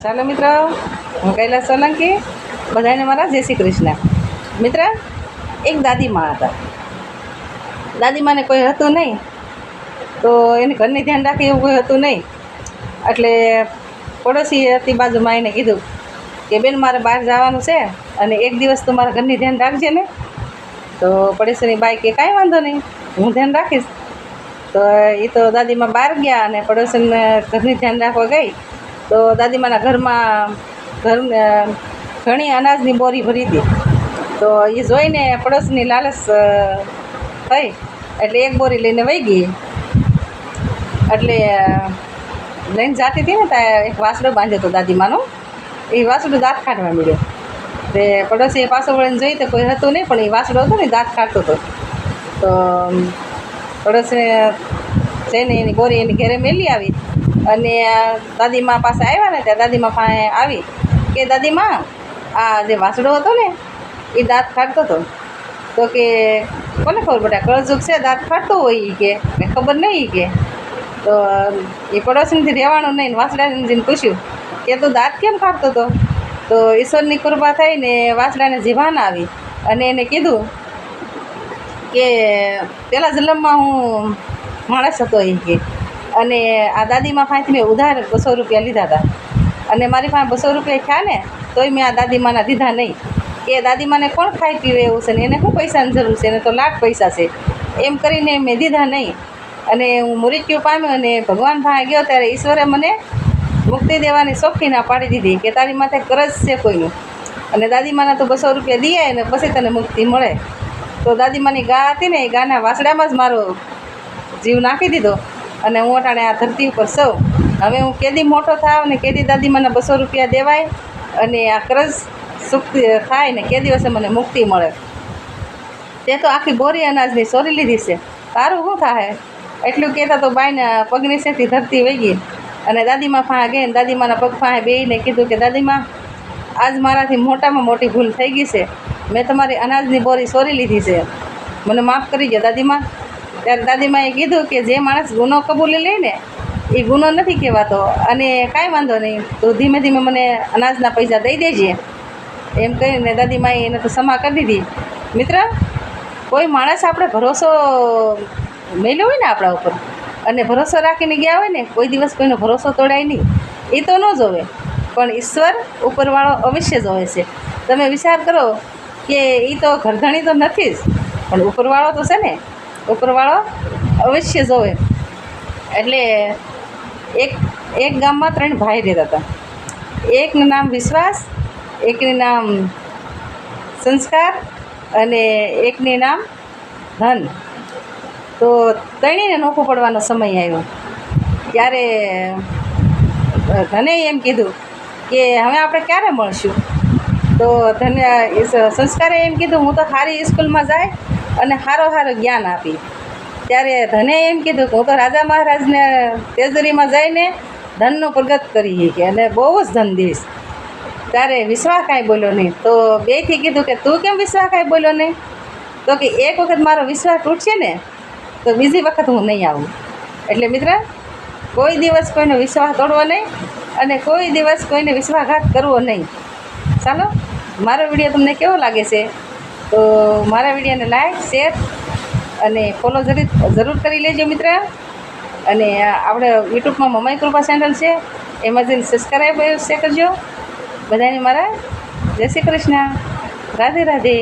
ચાલો મિત્રો, હું કૈલાસ સોલંકી. બધાને મારા જય શ્રી કૃષ્ણ. મિત્ર, એક દાદીમા હતા. દાદીમાને કોઈ હતું નહીં, તો એને ઘરની ધ્યાન રાખે એવું કોઈ હતું નહીં. એટલે પડોશી હતી બાજુમાં, એને કીધું કે બેન, મારે બહાર જવાનું છે અને એક દિવસ તું મારા ઘરની ધ્યાન રાખજે ને. તો પડોશીની બાઈ કે કાંઈ વાંધો નહીં, હું ધ્યાન રાખીશ. તો એ તો દાદીમા બહાર ગયા અને પડોશીને ઘરની ધ્યાન રાખવા ગઈ. તો દાદીમાના ઘરમાં ઘણી અનાજની બોરી ભરી હતી. તો એ જોઈને પડોશની લાલચ થઈ, એટલે એક બોરી લઈને વહી ગઈ. એટલે લઈને જાતી હતી ને ત્યાં એક વાસડો બાંધ્યો હતો દાદીમાનો. એ વાસડો દાંત કાઢવા મળ્યો. તે પડોશીએ પાછો વળીને જોઈ તો કોઈ હતું નહીં, પણ એ વાસડો હતો ને દાંત કાઢતો હતો. તો પડોશીને જઈને એની બોરી એની ઘરે મેલી આવી અને દાદીમા પાસે આવ્યા ને ત્યાં દાદીમા પાસે આવી કે દાદીમા, આ જે વાસડો હતો ને એ દાંત કાઢતો હતો. તો કે કોને ખબર બેટા, કળજુગ છે દાંત કાઢતો હોય એ કે મેં ખબર નહીં કે. તો એ પડોશીથી રહેવાનું નહીં, વાસડાને જઈને પૂછ્યું કે તું દાંત કેમ કાઢતો હતો. તો ઈશ્વરની કૃપા થઈને વાસડાને જીભાન આવી અને એને કીધું કે પહેલાં જન્મમાં હું માણસ હતો એ કે, અને આ દાદીમા પાસેથી મેં ઉધાર 200 રૂપિયા લીધા હતા અને મારી પાસે 200 રૂપિયા થયા ને તોય મેં આ દાદીમાના દીધા નહીં. કે દાદીમાને કોણ ખાઈ પીવે એવું છે ને એને શું પૈસાની જરૂર છે, એને તો લાખ પૈસા છે, એમ કરીને મેં દીધા નહીં. અને હું મૃત્યુ પામ્યો અને ભગવાન પાસે ગયો ત્યારે ઈશ્વરે મને મુક્તિ દેવાની ચોખ્ખી ના પાડી દીધી કે તારી માથે કરજ છે કોઈનું, અને દાદીમાના તો 200 રૂપિયા દીએ ને પછી તને મુક્તિ મળે. તો દાદીમાની ગા હતી ને એ ગાના વાસડામાં જ મારો જીવ નાખી દીધો અને હું અટાણે આ ધરતી ઉપર સૌ. હવે હું કેદી મોટો થાવ ને કેદી દાદીમાના 200 રૂપિયા દેવાય અને આ કરજ સુખ થાય ને કે દિવસે મને મુક્તિ મળે. તે તો આખી બોરી અનાજની ચોરી લીધી છે, તારું શું થાય? એટલું કહેતા તો બાઈને પગ નીચેથી ધરતી વહી ગઈ અને દાદીમા પાસે ગઈ ને દાદીમાના પગ પાસે બેસીને કીધું કે દાદીમા, આજ મારાથી મોટામાં મોટી ભૂલ થઈ ગઈ છે, મેં તમારી અનાજની બોરી ચોરી લીધી છે, મને માફ કરી દો દાદીમા. ત્યારે દાદીમાએ કીધું કે જે માણસ ગુનો કબૂલી લે ને એ ગુનો નથી કહેવાતો, અને કાંઈ વાંધો નહીં, તો ધીમે ધીમે મને અનાજના પૈસા દઈ દેજે. એમ કહીને દાદીમાએ એને તો ક્ષમા કરી દીધી. મિત્ર, કોઈ માણસ આપણે ભરોસો મેલ્યો હોય ને આપણા ઉપર અને ભરોસો રાખીને ગયા હોય ને, કોઈ દિવસ કોઈનો ભરોસો તોડાય નહીં. એ તો ન જોવે, પણ ઈશ્વર ઉપરવાળો અવશ્ય જોવે છે. તમે વિચાર કરો કે એ તો ઘરધણી તો નથી જ, પણ ઉપરવાળો તો છે ને, ઉપરવાળો અવશ્ય જોવે. એટલે એક ગામમાં 3 ભાઈ રહેતા હતા. એકનું નામ વિશ્વાસ, એકનું નામ સંસ્કાર અને એકનું નામ ધન. તો ત્રણેયને નોખું પડવાનો સમય આવ્યો ત્યારે ધને એમ કીધું કે હવે આપણે ક્યારે મળશું. તો સંસ્કારે એમ કીધું હું તો સારી સ્કૂલમાં જાય અને સારો જ્ઞાન આપી. ત્યારે ધને એમ કીધું કે હું તો રાજા મહારાજને તેજરીમાં જઈને ધનનો પ્રગટ કરી કે અને બહુ જ ધન દઈશ. ત્યારે વિશ્વાસ કાંઈ બોલ્યો નહીં. તો બેયથી કીધું કે તું કેમ વિશ્વાસ કાંઈ બોલ્યો નહીં. તો કે એક વખત મારો વિશ્વાસ તૂટશે ને તો બીજી વખત હું નહીં આવું. એટલે મિત્ર, કોઈ દિવસ કોઈનો વિશ્વાસ તોડવો નહીં અને કોઈ દિવસ કોઈને વિશ્વાસઘાત કરવો નહીં. ચાલો, મારો વિડીયો તમને કેવો લાગે છે તો મારા વિડીયોને લાઈક, શેર અને ફોલો જરૂર કરી લેજો મિત્ર. અને આપણે યુટ્યુબમાં મમાઈ કૃપા ચેનલ છે, એમાં જઈને સબસ્ક્રાઈબ કરજો. બધાને મારા જય શ્રી કૃષ્ણ, રાધે રાધે.